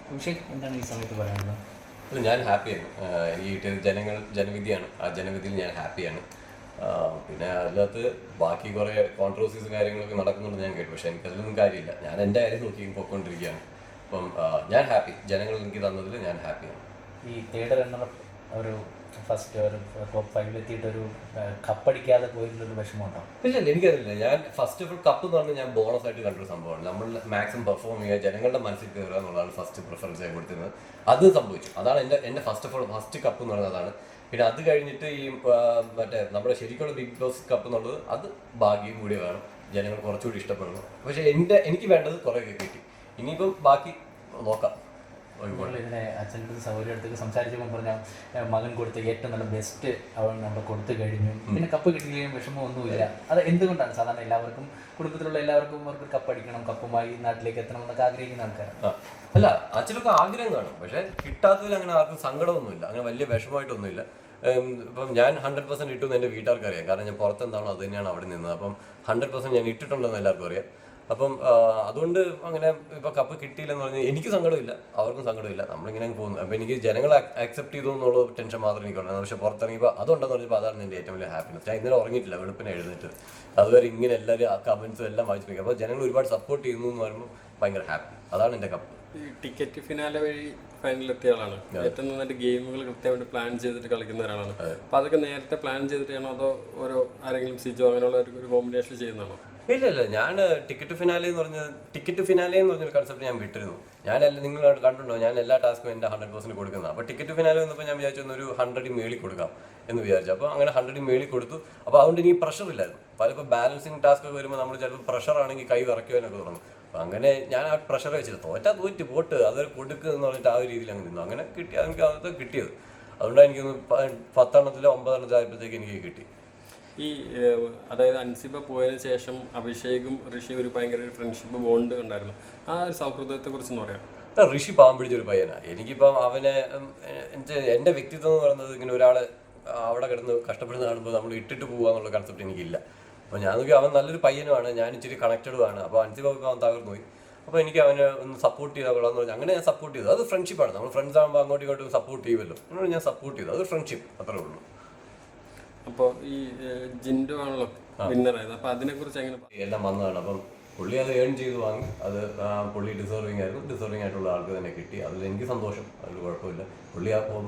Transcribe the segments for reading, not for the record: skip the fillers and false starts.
അഭിഷേക് എന്താണ് ഈ സമയത്ത് പറയാനുള്ളത്? അല്ല, ഞാൻ ഹാപ്പിയാണ്. എനിക്ക് കിട്ടിയത് ജനവിധിയാണ്. ആ ജനവിധിയിൽ ഞാൻ ഹാപ്പിയാണ്. പിന്നെ അതിനകത്ത് ബാക്കി കുറേ കോൺട്രവേഴ്സീസും കാര്യങ്ങളൊക്കെ നടക്കുന്നുണ്ട് ഞാൻ കേട്ടു. പക്ഷേ എനിക്കതിലൊന്നും കാര്യമില്ല. ഞാൻ എൻ്റെ കാര്യം നോക്കി പോയിക്കൊണ്ടിരിക്കുകയാണ്. അപ്പം ഞാൻ ഹാപ്പി. ജനങ്ങൾ എനിക്ക് തന്നതിൽ ഞാൻ ഹാപ്പിയാണ്. ഈ തേർഡ് റണ്ണർ ഒരു ഫസ്റ്റ് ഒരു ടോപ്പ് 5-ലെത്തിയിട്ടൊരു കപ്പടിക്കാതെ പോയിട്ടുള്ളൊരു വിഷമമുണ്ടോ? ഇല്ല, എനിക്കറിയില്ല. ഞാൻ ഫസ്റ്റ് ഓഫ് ഓൾ കപ്പ് എന്ന് പറഞ്ഞാൽ ഞാൻ ബോണസ് ആയിട്ട് കണ്ടൊരു സംഭവമാണ്. നമ്മൾ മാക്സിമം പെർഫോം ചെയ്യുക, ജനങ്ങളുടെ മനസ്സിൽ കയറുക എന്നുള്ളതാണ് ഫസ്റ്റ് പ്രിഫറൻസ് ആയി കൊടുത്തിരുന്നത്. അത് സംഭവിച്ചു. അതാണ് എൻ്റെ first of all first cup എന്ന് പറയുന്നത് അതാണ്. പിന്നെ അത് കഴിഞ്ഞിട്ട് ഈ മറ്റേ നമ്മുടെ ശരിക്കുള്ള ബിഗ് ബോസ് കപ്പ് എന്നുള്ളത് അത് ഭാഗ്യം കൂടി വേണം. ജനങ്ങൾ കുറച്ചുകൂടി ഇഷ്ടപ്പെടുന്നു. പക്ഷേ എനിക്ക് വേണ്ടത് കുറേ കിട്ടി. ഇനിയിപ്പം ബാക്കി നോക്കാം. ഇതിനെ അച്ഛൻ്റെ സൗകര്യം അടുത്തേക്ക് സംസാരിച്ചപ്പോൾ പറഞ്ഞാൽ മകൻ കൊടുത്ത ഏറ്റവും നല്ല ബെസ്റ്റ് അവൻ നമ്മൾ കൊടുത്തു കഴിഞ്ഞു, പിന്നെ കപ്പ് കിട്ടിയില്ലെങ്കിലും വിഷമമൊന്നുമില്ല. അത് എന്തുകൊണ്ടാണ്? സാധാരണ എല്ലാവർക്കും കുടുംബത്തിലുള്ള എല്ലാവർക്കും അവർക്ക് കപ്പടിക്കണം, കപ്പുമായി നാട്ടിലേക്ക് എത്തണം എന്നൊക്കെ ആഗ്രഹിക്കുന്ന ആൾക്കാരാണ്. അല്ല, അച്ഛനൊക്കെ ആഗ്രഹം കാണും. പക്ഷേ കിട്ടാത്തതിൽ അങ്ങനെ ആർക്കും സങ്കടമൊന്നുമില്ല, അങ്ങനെ വലിയ വിഷമമായിട്ടൊന്നുമില്ല. ഇപ്പം ഞാൻ 100% ഇട്ടുമെന്ന് എൻ്റെ വീട്ടുകാർക്ക് അറിയാം. കാരണം ഞാൻ പുറത്തെന്താണോ അത് തന്നെയാണ് അവിടെ നിന്നത്. അപ്പം 100% ഞാൻ ഇട്ടിട്ടുണ്ടെന്ന് എല്ലാവർക്കും അറിയാം. അപ്പം അതുകൊണ്ട് അങ്ങനെ ഇപ്പോൾ കപ്പ് കിട്ടിയില്ലെന്ന് പറഞ്ഞാൽ എനിക്ക് സങ്കടമില്ല, അവർക്കും സങ്കടമില്ല. നമ്മളിങ്ങനെ പോകുന്നു. അപ്പോൾ എനിക്ക് ജനങ്ങൾ അക്സെപ്റ്റ് ചെയ്തു എന്നുള്ള ടെൻഷൻ മാത്രമേ എനിക്കുണ്ടായിരുന്നു. പക്ഷേ പുറത്തിറങ്ങിയപ്പോൾ അതുണ്ടെന്ന് പറഞ്ഞപ്പോൾ അതാണ് എൻ്റെ ഏറ്റവും വലിയ ഹാപ്പിനെസ്. ഞാൻ ഇന്നലെ ഉറങ്ങിയിട്ടില്ല, വെളുപ്പിനെ എഴുന്നേറ്റ് അതുവരെ ഇങ്ങനെ എല്ലാവരും ആ കമൻസും എല്ലാം വായിച്ചു നോക്കി. അപ്പോൾ ജനങ്ങൾ ഒരുപാട് സപ്പോർട്ട് ചെയ്യുന്നു എന്ന് പറയുമ്പോൾ ഭയങ്കര ഹാപ്പി. അതാണ് എൻ്റെ കപ്പ്. ഈ ടിക്കറ്റ് ഫിനാലെ വഴി ഫൈനലിലെത്തിയ ആളാണ്. ഏറ്റവും നന്നായിട്ട് ഗെയിമുകൾ കൃത്യമായിട്ട് പ്ലാൻ ചെയ്തിട്ട് കളിക്കുന്ന ഒരാളാണ്. അപ്പോൾ അതൊക്കെ നേരത്തെ പ്ലാൻ ചെയ്തിട്ടാണോ അതോ ഓരോ ആരെങ്കിലും സിജോ അങ്ങനെയുള്ള ഒരു കോമ്പിനേഷൻ ചെയ്യുന്നതാണോ? ഇല്ല, ഞാൻ ടിക്കറ്റ് ഫിനാലെ എന്ന് പറഞ്ഞൊരു കൺസെപ്റ്റ് ഞാൻ വിട്ടിരുന്നു. നിങ്ങൾ കണ്ടുണ്ടോ, ഞാൻ എല്ലാ ടാസ്കും എൻ്റെ 100% കൊടുക്കുന്നത്. അപ്പോൾ ടിക്കറ്റ് ഫിനാലെ വന്നപ്പോൾ ഞാൻ വിചാരിച്ചു ഒരു 100 മേളിൽ കൊടുക്കാം എന്ന് വിചാരിച്ചു. അപ്പോൾ അങ്ങനെ 100 മേളിൽ കൊടുത്തു. അപ്പോൾ അതുകൊണ്ട് എനിക്ക് പ്രഷർ ഇല്ലായിരുന്നു. പലപ്പോൾ ബാലൻസിങ് ടാസ്ക് ഒക്കെ വരുമ്പോൾ നമ്മൾ ചിലപ്പോൾ പ്രഷറാണെങ്കിൽ കൈ വിറയ്ക്കുവാനൊക്കെ തുടങ്ങും. അപ്പോൾ അങ്ങനെ ഞാൻ ആ പ്രഷർ വെച്ചിട്ട് തോറ്റ് പോട്ട് അതൊരു കൊടുക്കുക എന്ന് പറഞ്ഞിട്ട് ആ ഒരു രീതിയിൽ അങ്ങ് നിന്നു. അങ്ങനെ എനിക്ക് അതൊക്കെ കിട്ടിയത്. അതുകൊണ്ടാണ് എനിക്കൊന്ന് 10 എണ്ണത്തിലോ 9 എണ്ണത്തിലോ ആയപ്പോഴത്തേക്ക് എനിക്ക് കിട്ടി. ഈ അതായത് അൻസിബ പോയതിനു ശേഷം അഭിഷേകും ഋഷിയും ഒരു ഭയങ്കര ഒരു ഫ്രണ്ട്ഷിപ്പ് ബോണ്ട് ഉണ്ടായിരുന്നു. ആ ഒരു സൗഹൃദത്തെ കുറിച്ചൊന്ന് പറയാം. ഋഷി പാവം പിടിച്ചൊരു പയ്യനാണ്. എനിക്കിപ്പം അവനെ എൻ്റെ വ്യക്തിത്വം എന്ന് പറയുന്നത് ഇങ്ങനെ ഒരാൾ അവിടെ കിടന്ന് കഷ്ടപ്പെടുന്ന കാണുമ്പോൾ നമ്മൾ ഇട്ടിട്ട് പോകുക എന്നുള്ള കൺസെപ്റ്റ് എനിക്കില്ല. അപ്പോൾ ഞാൻ നോക്കി അവൻ നല്ലൊരു പയ്യനുമാണ്, ഞാൻ ഇച്ചിരി കണക്റ്റഡുമാണ്. അപ്പോൾ അൻസിബ അവൻ തകർന്നു പോയി. അപ്പോൾ എനിക്ക് അവനെ ഒന്ന് സപ്പോർട്ട് ചെയ്താൽ കൊള്ളാമെന്ന് പറഞ്ഞാൽ അങ്ങനെ ഞാൻ സപ്പോർട്ട് ചെയ്തു. അത് ഫ്രണ്ട്ഷിപ്പാണ്. നമ്മൾ ഫ്രണ്ട്സ് ആകുമ്പോൾ അങ്ങോട്ടും ഇങ്ങോട്ടും സപ്പോർട്ട് ചെയ്യുമല്ലോ. അതുകൊണ്ട് ഞാൻ സപ്പോർട്ട് ചെയ്തു. അത് ഫ്രണ്ട്ഷിപ്പ്, അത്രേ ഉള്ളൂ. അപ്പോൾ ഈ ജിൻഡോ ആണല്ലോ വിന്നറായത്. അപ്പോൾ അതിനെക്കുറിച്ച് എങ്ങനെ എല്ലാം വന്നതാണ്. അപ്പം പുള്ളി അത് ഏൺ ചെയ്ത് വാങ്ങി. അത് പുള്ളി ഡിസേർവിങ് ആയിട്ടുള്ള ആൾക്ക് തന്നെ കിട്ടി. അതിൽ എനിക്ക് സന്തോഷം, അതിൽ കുഴപ്പമില്ല. പുള്ളി അപ്പം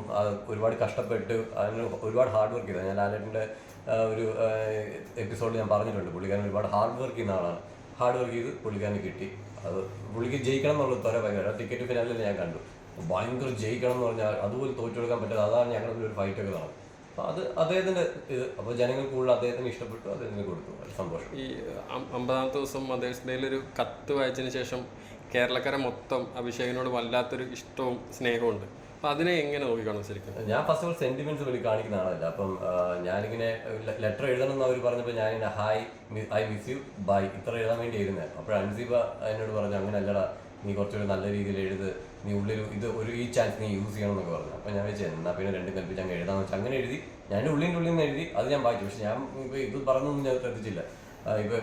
ഒരുപാട് കഷ്ടപ്പെട്ട് അതിന് ഒരുപാട് ഹാർഡ് വർക്ക് ചെയ്തത്. ഞാൻ ലാലേട്ടൻ്റെ ഒരു എപ്പിസോഡിൽ ഞാൻ പറഞ്ഞിട്ടുണ്ട്, പുള്ളിക്കാരൻ ഒരുപാട് ഹാർഡ് വർക്ക് ചെയ്യുന്ന ആളാണ്. ഹാർഡ് വർക്ക് ചെയ്ത് പുള്ളിക്കാരന് കിട്ടി. അത് പുള്ളിക്ക് ജയിക്കണം എന്നുള്ളത് ത്വര ഭയങ്കര. ടിക്കറ്റ് ഫിനാലിൽ ഞാൻ കണ്ടു, ഭയങ്കര ജയിക്കണം എന്ന് പറഞ്ഞാൽ അതുപോലെ തോറ്റു കൊടുക്കാൻ പറ്റാതെ അതാണ് ഞങ്ങളുടെ ഒരു ഫൈറ്റൊക്കെ നടന്നത്. അത് അദ്ദേഹത്തിൻ്റെ ഇത്. അപ്പോൾ ജനങ്ങൾ കൂടുതൽ അദ്ദേഹത്തിന് ഇഷ്ടപ്പെട്ടു, അദ്ദേഹത്തിന് കൊടുത്തു. സന്തോഷം. ഈ 50ാമത്തെ ദിവസം മദേഴ്സ് ഡേയിലൊരു കത്ത് വായിച്ചതിന് ശേഷം കേരളക്കാരെ മൊത്തം അഭിഷേകിനോട് വല്ലാത്തൊരു ഇഷ്ടവും സ്നേഹവും ഉണ്ട്. അപ്പോൾ അതിനെ എങ്ങനെ നോക്കിക്കാണും ശരിക്കും? ഞാൻ ഫസ്റ്റ് ഓഫ് ഓൾ സെൻറ്റിമെൻറ്റ്സ് വലിയ കാണിക്കുന്ന ആളല്ല. അപ്പം ഞാനിങ്ങനെ ലെറ്റർ എഴുതണം എന്ന് അവർ പറഞ്ഞപ്പോൾ ഞാനിങ്ങനെ hi I miss you bye ഇത്ര എഴുതാൻ വേണ്ടി എഴുതുന്നത്. അപ്പോൾ അൻസിബ എന്നോട് പറഞ്ഞു അങ്ങനെ അല്ലടാ, നീ കുറച്ചുകൂടി നല്ല രീതിയിൽ എഴുത്, നീ ഉള്ളിൽ ഇത് ഈ ചാൻസ് നീ യൂസ് ചെയ്യണം എന്നൊക്കെ പറഞ്ഞു. അപ്പോൾ ഞാൻ വെച്ചാൽ എന്നാൽ പിന്നെ രണ്ടും കൽപ്പിച്ച് അങ്ങ് എഴുതാമെന്ന് വെച്ചാൽ അങ്ങനെ എഴുതി. ഞാൻ ഉള്ളിൽ നിന്ന് എഴുതി, അത് ഞാൻ വായിച്ചു. പക്ഷെ ഞാൻ ഇപ്പോൾ ഇത് പറഞ്ഞൊന്നും ഞാൻ ശ്രദ്ധിച്ചില്ല. ഇപ്പോൾ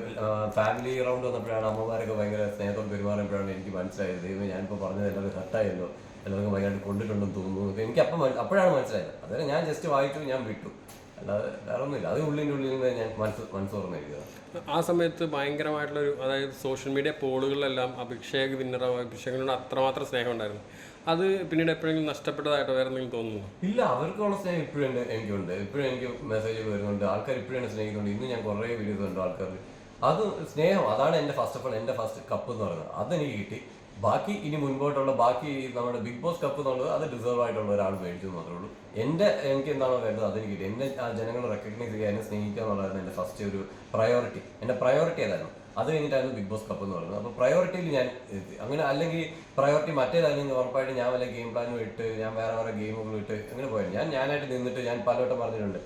ഫാമിലി റൗണ്ട് വന്നപ്പോഴാണ് അമ്മമാരൊക്കെ ഭയങ്കര സ്നേഹത്തോട് പെരുമാറുമ്പോഴാണ് എനിക്ക് മനസ്സിലായത്, ദൈവം ഞാനിപ്പോൾ പറഞ്ഞത് എല്ലാവരും ഹർട്ടായല്ലോ, എല്ലാവർക്കും ഭയങ്കരമായിട്ട് കൊണ്ടിട്ടുണ്ടെന്ന് തോന്നുന്നു. എനിക്ക് അപ്പോഴാണ് മനസ്സിലായത്. അതായത് ഞാൻ ജസ്റ്റ് വായിച്ചു, ഞാൻ വിട്ടു, അല്ലാതെ വേറെ ഒന്നുമില്ല. അത് ഉള്ളിൽ നിന്ന് ഞാൻ മനസ്സ് തുറന്ന് എഴുതിയതാണ്. ആ സമയത്ത് ഭയങ്കരമായിട്ടുള്ളൊരു അതായത് സോഷ്യൽ മീഡിയ പോളുകളിലെല്ലാം അഭിഷേക് വിന്നറാവും, അഭിഷേകിനോട് അത്രമാത്രം സ്നേഹം ഉണ്ടായിരുന്നു. അത് പിന്നീട് എപ്പോഴെങ്കിലും നഷ്ടപ്പെട്ടതായിട്ടോ വേറെ എന്തെങ്കിലും തോന്നുന്നു? ഇല്ല, അവർക്കുള്ള സ്നേഹം ഇപ്പോഴും എനിക്കുണ്ട്. ഇപ്പോഴും എനിക്ക് മെസ്സേജ് വരുന്നുണ്ട്, ആൾക്കാർ ഇപ്പോഴും എന്നെ സ്നേഹിക്കുന്നുണ്ട്. ഇന്ന് ഞാൻ കുറേ വീഡിയോസ് കണ്ടു ആൾക്കാർ. അത് സ്നേഹം, അതാണ് എൻ്റെ ഫസ്റ്റ് ഓഫ് ഓൾ എൻ്റെ ഫസ്റ്റ് കപ്പ് എന്ന് പറയുന്നത്. അതെനിക്ക് കിട്ടി. ബാക്കി ഇനി മുൻപോട്ടുള്ള ബാക്കി നമ്മുടെ ബിഗ് ബോസ് കപ്പ് എന്നുള്ളത് അത് ഡിസേർവ് ആയിട്ടുള്ള ഒരാൾ മേടിച്ചു മാത്രമേ ഉള്ളൂ. എനിക്ക് എന്താണോ വേണ്ടത് അതെനിക്ക് കിട്ടി. എന്നെ ജനങ്ങൾ റെക്കഗ്നൈസ് ചെയ്യുക, എന്നെ സ്നേഹിക്കുക എന്നുള്ളതായിരുന്നു എൻ്റെ ഫസ്റ്റ് ഒരു പ്രയോറിറ്റി. എൻ്റെ പ്രയോറിറ്റി അതായിരുന്നു. അത് കഴിഞ്ഞിട്ടായിരുന്നു ബിഗ് ബോസ് കപ്പ് എന്ന് പറയുന്നത്. അപ്പോൾ പ്രയോറിറ്റിയിൽ ഞാൻ അങ്ങനെ, അല്ലെങ്കിൽ പ്രയോറിറ്റി മറ്റേതായിരുന്നു ഉറപ്പായിട്ട് ഞാൻ വല്ല ഗെയിം പ്ലാനും ഇട്ട് ഞാൻ വേറെ ഗെയിമുകളും ഇട്ട് അങ്ങനെ പോയത്. ഞാനായിട്ട് നിന്നിട്ട് ഞാൻ പലവട്ടം പറഞ്ഞിട്ടുണ്ട്,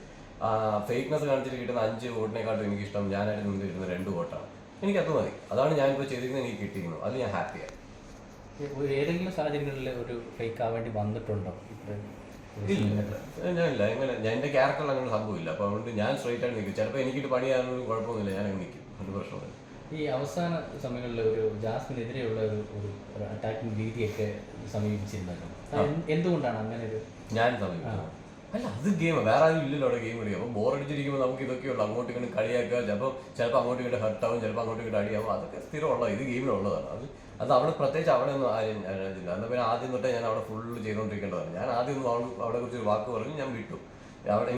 ഫേക്ക്നെസ് കാണിച്ചിട്ട് കിട്ടുന്ന 5 വോട്ടിനെക്കാട്ടും എനിക്കിഷ്ടം ഞാനായിട്ട് നിന്നിട്ട് കിട്ടുന്ന 2 വോട്ടാണ്. എനിക്കത് മതി. അതാണ് ഞാനിപ്പോൾ ചെയ്തിരിക്കുന്നത്, എനിക്ക് കിട്ടിയിരുന്നു. അത് ഞാൻ ഹാപ്പിയാണ്. ഏതെങ്കിലും സാഹചര്യങ്ങളിൽ ഒരു ഫേക്ക് ആവേണ്ടി വന്നിട്ടുണ്ടോ? ഞാനില്ല, എങ്ങനെ ഞാൻ എൻ്റെ ക്യാരക്ടറിൽ അങ്ങനെ സംഭവമില്ല. അപ്പോൾ അതുകൊണ്ട് ഞാൻ സ്ട്രൈറ്റ് ആയിട്ട് നിൽക്കും. ചിലപ്പോൾ എനിക്കിട്ട് പണിയാനൊന്നും കുഴപ്പമൊന്നുമില്ല, ഞാൻ അങ്ങനെ നിൽക്കും, ഒരു പ്രശ്നമില്ല. ഈ അവസാന സമയങ്ങളിൽ ഒരു ജാസ്മിനെതിരെയുള്ള ഒരു അറ്റാക്കിംഗ് രീതിയൊക്കെ സമീപിച്ചിരുന്നല്ലോ. എന്തുകൊണ്ടാണ് അങ്ങനെ ഒരു ഞാൻ സമീപിക്കുന്നത്? അല്ല, അത് ഗെയിം, വേറെ ആരും ഇല്ലല്ലോ അവിടെ ഗെയിം കളിക്കുക. അപ്പോൾ ബോറടിച്ചിരിക്കുമ്പോൾ നമുക്ക് ഇതൊക്കെയുള്ളൂ. അങ്ങോട്ട് ഇങ്ങനെ കളിയാക്കുക, ചിലപ്പോൾ അങ്ങോട്ട് ഇങ്ങോട്ട് ഹർട്ടാവും, ചിലപ്പോൾ അങ്ങോട്ട് ഇങ്ങോട്ട് അടിയാവും. അതൊക്കെ സ്ഥിരമുള്ള ഇത് ഗെയിമിലുള്ളതാണ്. അത് അവിടെ പ്രത്യേകിച്ച് അവിടെ ഒന്നും ആരും ഇതില്ല. എന്നാൽ പിന്നെ ആദ്യം തൊട്ടേ ഞാൻ അവിടെ ഫുള്ള് ചെയ്തുകൊണ്ടിരിക്കേണ്ടതാണ്. ഞാൻ ആദ്യം ഒന്നും അവിടെ കുറിച്ച് വാക്ക് പറഞ്ഞു, ഞാൻ വിട്ടു. അവിടെ